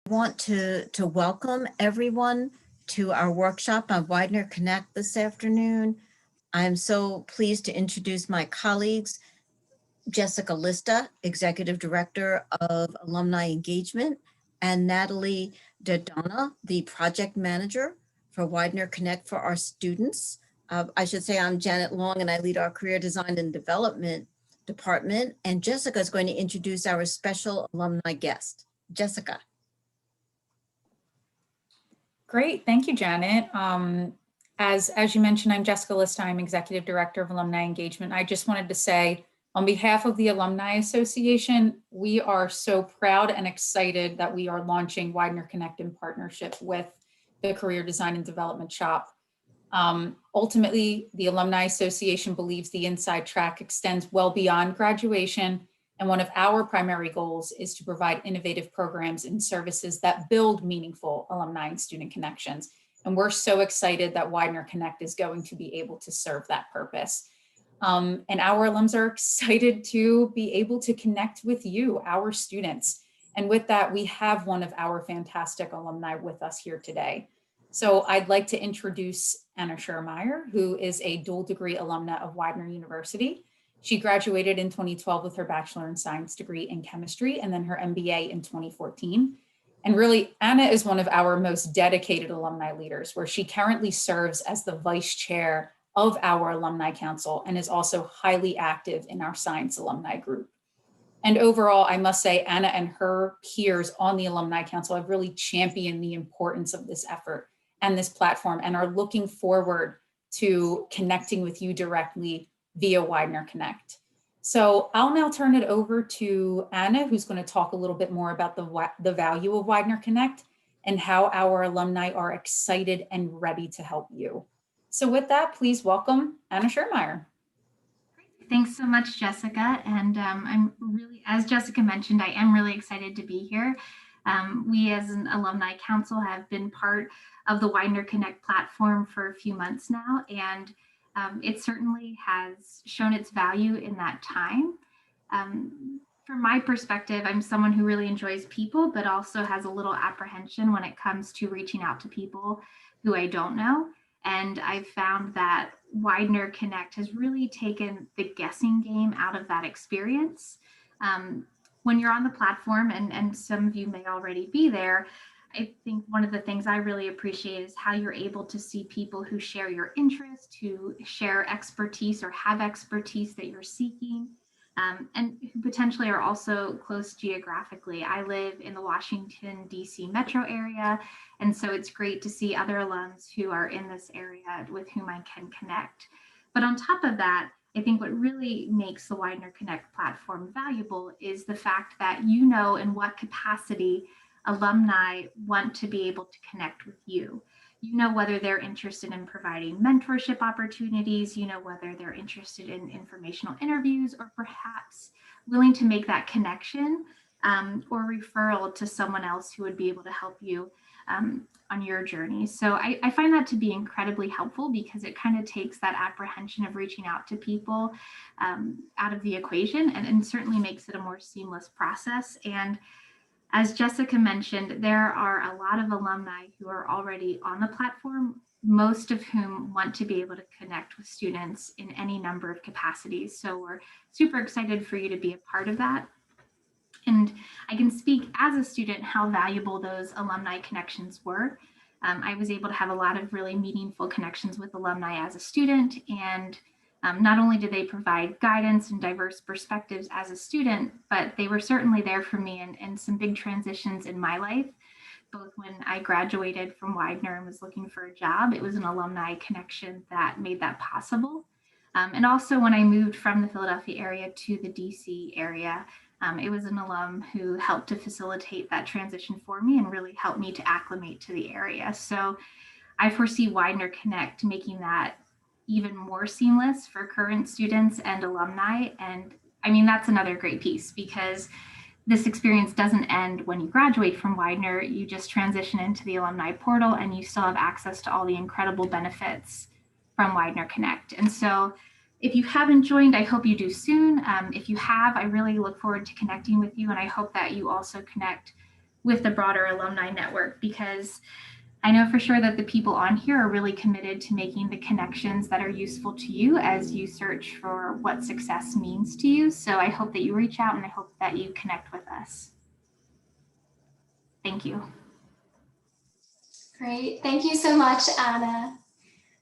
Want to welcome everyone to our workshop on Widener Connect this afternoon. I'm so pleased to introduce my colleagues, Jessica Lista, Executive Director of Alumni Engagement, and Natalie Dodonna, the Project Manager for Widener Connect for our students. I should say I'm Janet Long and I lead our Career Design and Development Department, and Jessica is going to introduce our special alumni guest. Jessica. Great, thank you, Janet. As you mentioned, I'm Jessica Lista. I'm Executive Director of Alumni Engagement. I just wanted to say, on behalf of the Alumni Association, we are so proud and excited that we are launching Widener Connect in partnership with the Career Design and Development Shop. Ultimately, the Alumni Association believes the inside track extends well beyond graduation, and one of our primary goals is to provide innovative programs and services that build meaningful alumni and student connections. And we're so excited that Widener Connect is going to be able to serve that purpose. And our alums are excited to be able to connect with you, our students. And with that, we have one of our fantastic alumni with us here today. So I'd like to introduce Anna Schurmeyer, who is a dual degree alumna of Widener University. She graduated in 2012 with her Bachelor in Science degree in chemistry and then her MBA in 2014. And really, Anna is one of our most dedicated alumni leaders, where she currently serves as the vice chair of our alumni council and is also highly active in our science alumni group. And overall, I must say, Anna and her peers on the alumni council have really championed the importance of this effort and this platform and are looking forward to connecting with you directly via Widener Connect. So I'll now turn it over to Anna, who's going to talk a little bit more about the value of Widener Connect and how our alumni are excited and ready to help you. So with that, please welcome Anna Schurmeyer. Thanks so much, Jessica. And I'm really, as Jessica mentioned, I am really excited to be here. We as an alumni council have been part of the Widener Connect platform for a few months now, and it certainly has shown its value in that time. From my perspective, I'm someone who really enjoys people, but also has a little apprehension when it comes to reaching out to people who I don't know. And I've found that Widener Connect has really taken the guessing game out of that experience. When you're on the platform, and some of you may already be there, I think one of the things I really appreciate is how you're able to see people who share your interest, who share expertise or have expertise that you're seeking, and who potentially are also close geographically. I live in the Washington, D.C. metro area, and so it's great to see other alums who are in this area with whom I can connect. But on top of that, I think what really makes the Widener Connect platform valuable is the fact that you know in what capacity alumni want to be able to connect with you. You know whether they're interested in providing mentorship opportunities, you know whether they're interested in informational interviews, or perhaps willing to make that connection or referral to someone else who would be able to help you on your journey. So I find that to be incredibly helpful because it kind of takes that apprehension of reaching out to people out of the equation and certainly makes it a more seamless process. And as Jessica mentioned, there are a lot of alumni who are already on the platform, most of whom want to be able to connect with students in any number of capacities. So we're super excited for you to be a part of that. And I can speak as a student how valuable those alumni connections were. I was able to have a lot of really meaningful connections with alumni as a student, and not only did they provide guidance and diverse perspectives as a student, but they were certainly there for me in some big transitions in my life. Both when I graduated from Widener and was looking for a job, it was an alumni connection that made that possible. And also when I moved from the Philadelphia area to the DC area, it was an alum who helped to facilitate that transition for me and really helped me to acclimate to the area. So I foresee Widener Connect making that even more seamless for current students and alumni. And I mean, that's another great piece because this experience doesn't end when you graduate from Widener. You just transition into the alumni portal and you still have access to all the incredible benefits from Widener Connect. And so if you haven't joined, I hope you do soon. If you have, I really look forward to connecting with you, and I hope that you also connect with the broader alumni network, because I know for sure that the people on here are really committed to making the connections that are useful to you as you search for what success means to you. So I hope that you reach out and I hope that you connect with us. Thank you. Great. Thank you so much, Anna.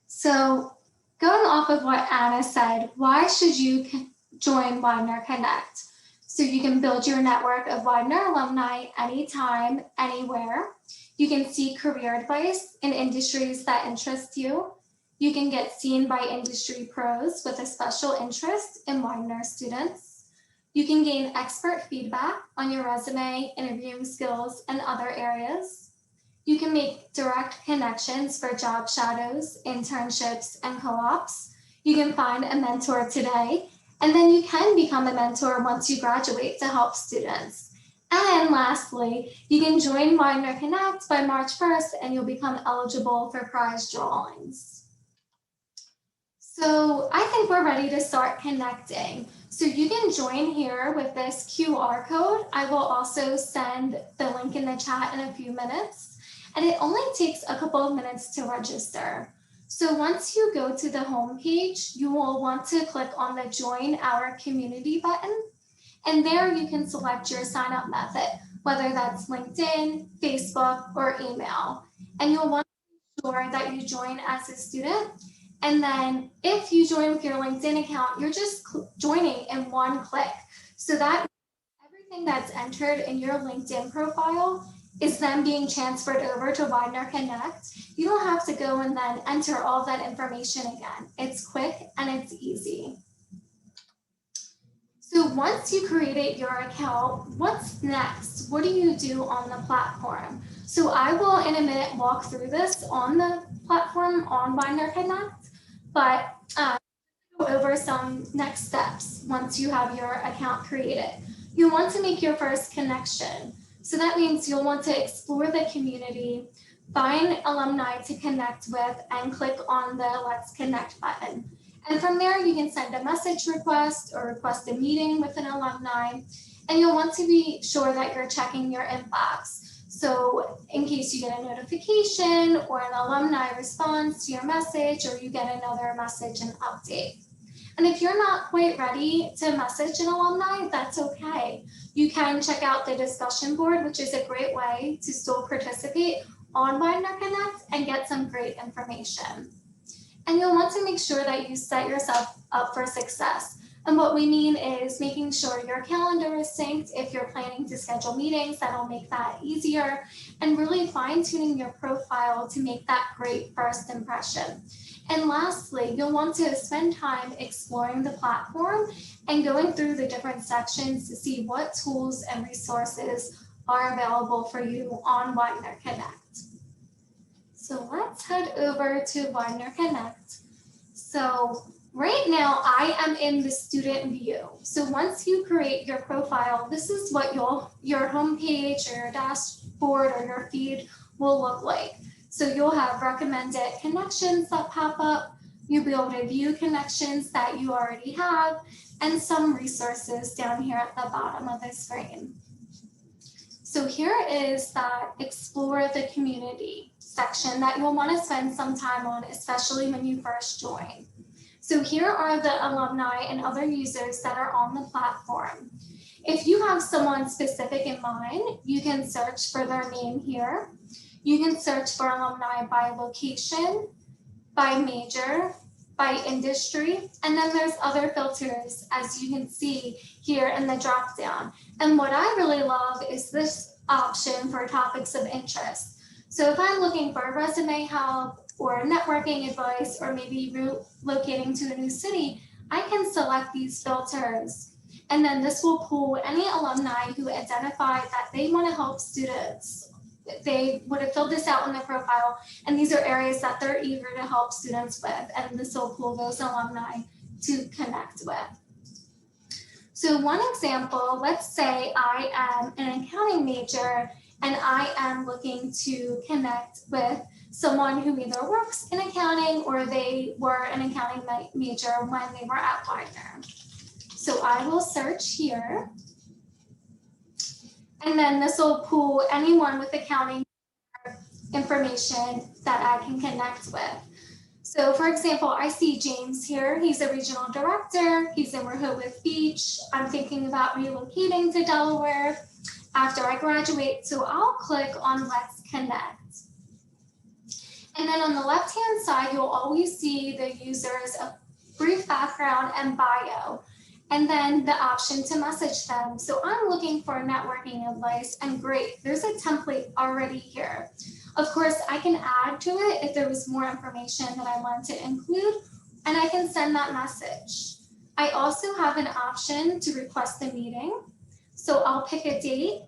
So going off of what Anna said, why should you join WidenerConnect? So you can build your network of Widener alumni anytime, anywhere. You can seek career advice in industries that interest you. You can get seen by industry pros with a special interest in Widener students. You can gain expert feedback on your resume, interviewing skills, and other areas. You can make direct connections for job shadows, internships, and co-ops. You can find a mentor today, and then you can become a mentor once you graduate to help students. And lastly, you can join WidenerConnect by March 1st, and you'll become eligible for prize drawings. So I think we're ready to start connecting. So you can join here with this QR code. I will also send the link in the chat in a few minutes. And it only takes a couple of minutes to register. So once you go to the home page, you will want to click on the Join Our Community button. And there you can select your sign up method, whether that's LinkedIn, Facebook, or email. And you'll want to make sure that you join as a student. And then if you join with your LinkedIn account, you're just joining in one click. So that everything that's entered in your LinkedIn profile is then being transferred over to WidenerConnect. You don't have to go and then enter all that information again. It's quick and it's easy. So once you created your account, what's next? What do you do on the platform? So I will in a minute walk through this on the platform on WidenerConnect, but go over some next steps once you have your account created. You'll want to make your first connection. So that means you'll want to explore the community, find alumni to connect with, and click on the Let's Connect button. And from there, you can send a message request or request a meeting with an alumni. And you'll want to be sure that you're checking your inbox. So in case you get a notification or an alumni responds to your message, or you get another message and update. And if you're not quite ready to message an alumni, that's okay. You can check out the discussion board, which is a great way to still participate on WidenerConnect and get some great information. And you'll want to make sure that you set yourself up for success. And what we mean is making sure your calendar is synced. If you're planning to schedule meetings, that'll make that easier. And really fine-tuning your profile to make that great first impression. And lastly, you'll want to spend time exploring the platform and going through the different sections to see what tools and resources are available for you on WidenerConnect. So let's head over to WidenerConnect. So right now I am in the student view. So once you create your profile, this is what your homepage or your dashboard or your feed will look like. So you'll have recommended connections that pop up. You'll be able to view connections that you already have and some resources down here at the bottom of the screen. So here is that Explore the Community section that you'll want to spend some time on, especially when you first join. So here are the alumni and other users that are on the platform. If you have someone specific in mind, you can search for their name here. You can search for alumni by location, by major, by industry, and then there's other filters, as you can see here in the dropdown. And what I really love is this option for topics of interest. So if I'm looking for resume help or networking advice, or maybe relocating to a new city, I can select these filters. And then this will pull any alumni who identify that they want to help students. They would have filled this out in their profile, and these are areas that they're eager to help students with, and this will pull those alumni to connect with. So one example, let's say I am an accounting major and I am looking to connect with someone who either works in accounting or they were an accounting major when they were at Widener. So I will search here. And then this will pull anyone with accounting information that I can connect with. So for example, I see James here. He's a regional director. He's in Rehoboth Beach. I'm thinking about relocating to Delaware after I graduate. So I'll click on Let's Connect. And then on the left-hand side, you'll always see the user's brief background and bio, and then the option to message them. So I'm looking for networking advice, and great, there's a template already here. Of course, I can add to it if there was more information that I want to include, and I can send that message. I also have an option to request a meeting. So I'll pick a date,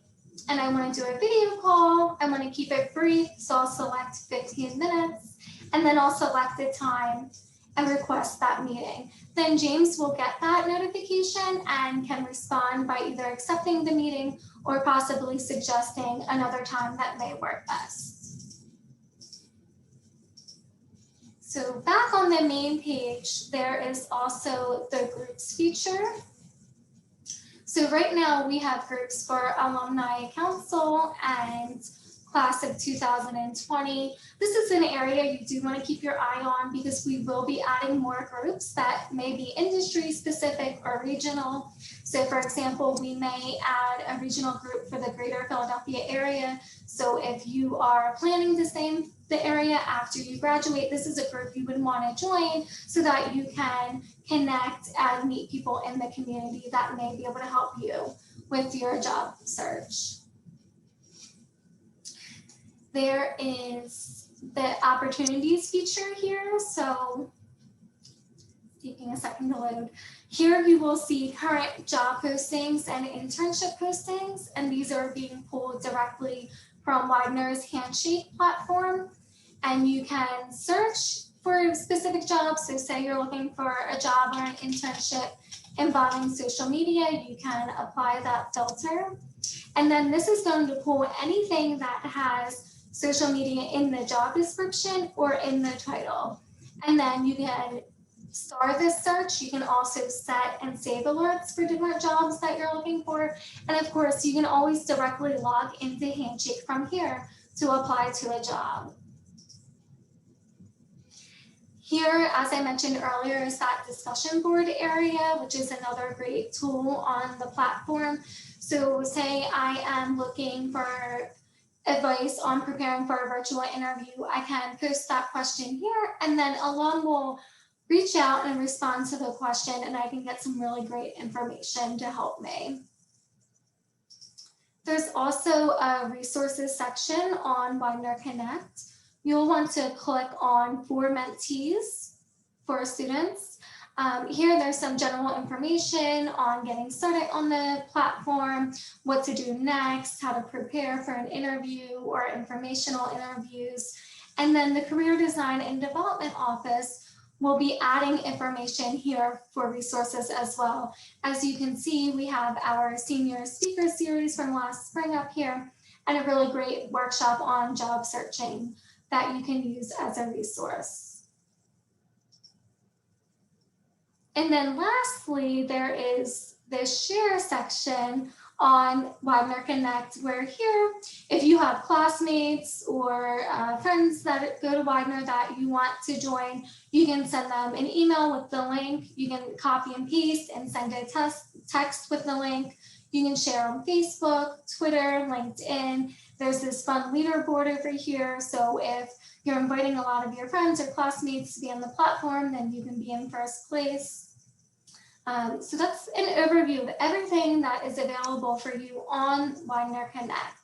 and I want to do a video call. I want to keep it brief, so I'll select 15 minutes, and then I'll select the time and request that meeting. Then James will get that notification and can respond by either accepting the meeting or possibly suggesting another time that may work best. So back on the main page, there is also the groups feature. So right now we have groups for Alumni Council and Class of 2020. This is an area you do want to keep your eye on because we will be adding more groups that may be industry specific or regional. So for example, we may add a regional group for the greater Philadelphia area. So if you are planning to stay in the area after you graduate, this is a group you would want to join so that you can connect and meet people in the community that may be able to help you with your job search. There is the opportunities feature here. So taking a second to load. Here you will see current job postings and internship postings, and these are being pulled directly from Widener's Handshake platform. And you can search for specific jobs. So say you're looking for a job or an internship involving social media, you can apply that filter. And then this is going to pull anything that has social media in the job description or in the title. And then you can star this search. You can also set and save alerts for different jobs that you're looking for. And of course, you can always directly log into Handshake from here to apply to a job. Here, as I mentioned earlier, is that discussion board area, which is another great tool on the platform. So say I am looking for advice on preparing for a virtual interview, I can post that question here, and then alum will reach out and respond to the question, and I can get some really great information to help me. There's also a resources section on WidenerConnect. You'll want to click on For Mentees for students. Here there's some general information on getting started on the platform, what to do next, how to prepare for an interview or informational interviews. And then the Career Design and Development Office will be adding information here for resources as well. As you can see, we have our senior speaker series from last spring up here and a really great workshop on job searching that you can use as a resource. And then lastly, there is the share section on WidenerConnect, where here, if you have classmates or friends that go to Widener that you want to join, you can send them an email with the link. You can copy and paste and send a text with the link. You can share on Facebook, Twitter, LinkedIn. There's this fun leaderboard over here. So if you're inviting a lot of your friends or classmates to be on the platform, then you can be in first place. So that's an overview of everything that is available for you on WidenerConnect.